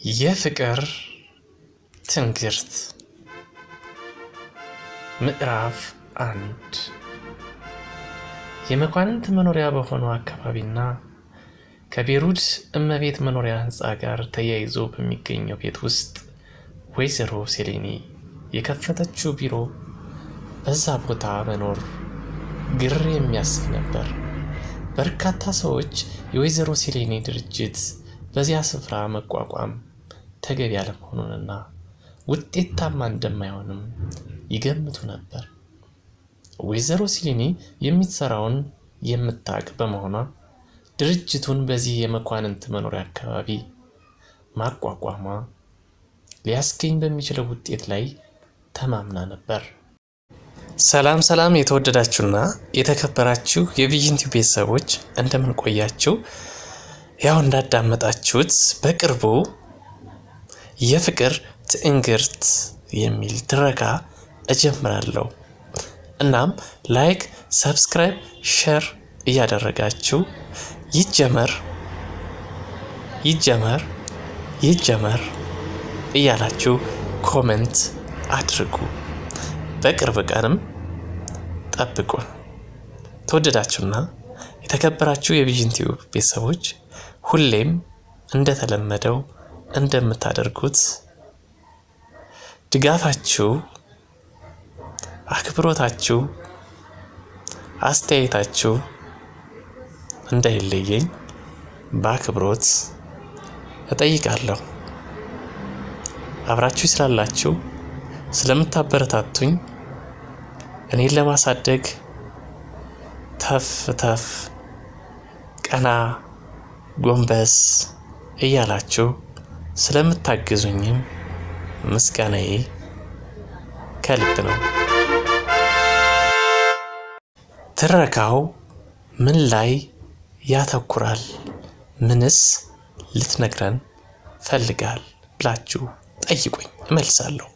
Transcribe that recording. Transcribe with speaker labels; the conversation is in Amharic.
Speaker 1: የፍቅር ትንግርት ምዕራፍ 1 የመኳንንት መኖሪያ በሆነው አካባቢና ከቤሩት እመቤት መኖሪያ ህንፃ ጋር ተያይዞ በሚገኘው ቤት ውስጥ ወይዘሮ ሴሌኒ የከፈተችው ቢሮ በዛ ቦታ መኖር ግር የሚያሰኝ ነበር። በርካታ ሰዎች የወይዘሮ ሴሌኒ ድርጅት በዚያ ስፍራ መቋቋም ተገቢ ያለመሆኑንና ውጤታማ እንደማይሆንም ይገምቱ ነበር። ወይዘሮ ሴሌኒ የምትሰራውን የምታውቅ በመሆኗ ድርጅቱን በዚህ የመኳንንት መኖሪያ አካባቢ ማቋቋሟ ሊያስገኝ በሚችለው ውጤት ላይ ተማምና ነበር። ሰላም የተወደዳችሁና የተከበራችሁ የቪዥን ቲዩብ ቤተሰቦች እንደምን ቆያችሁ? ያው እንዳዳመጣችሁት በቅርቡ የፍቅር ትንግርት የሚል ትረካ እጀምራለሁ። እናም ላይክ፣ ሰብስክራይብ፣ ሼር እያደረጋችሁ ይጀመር እያላችሁ ኮሜንት አድርጉ። በቅርብ ቀንም ጠብቁን። ተወደዳችሁና የተከበራችሁ የቪዥን ቲዩብ ቤተሰቦች ሁሌም እንደተለመደው እንደምታደርጉት ድጋፋችሁ፣ አክብሮታችሁ፣ አስተያየታችሁ እንዳይለየኝ በአክብሮት እጠይቃለሁ። አብራችሁ ስላላችሁ ስለምታበረታቱኝ እኔን ለማሳደግ ተፍ ቀና ጎንበስ እያላችሁ ስለምታግዙኝም ምስጋናዬ ከልብ ነው። ትረካው ምን ላይ ያተኩራል? ምንስ ልትነግረን ፈልጋል ብላችሁ ጠይቁኝ፣ እመልሳለሁ።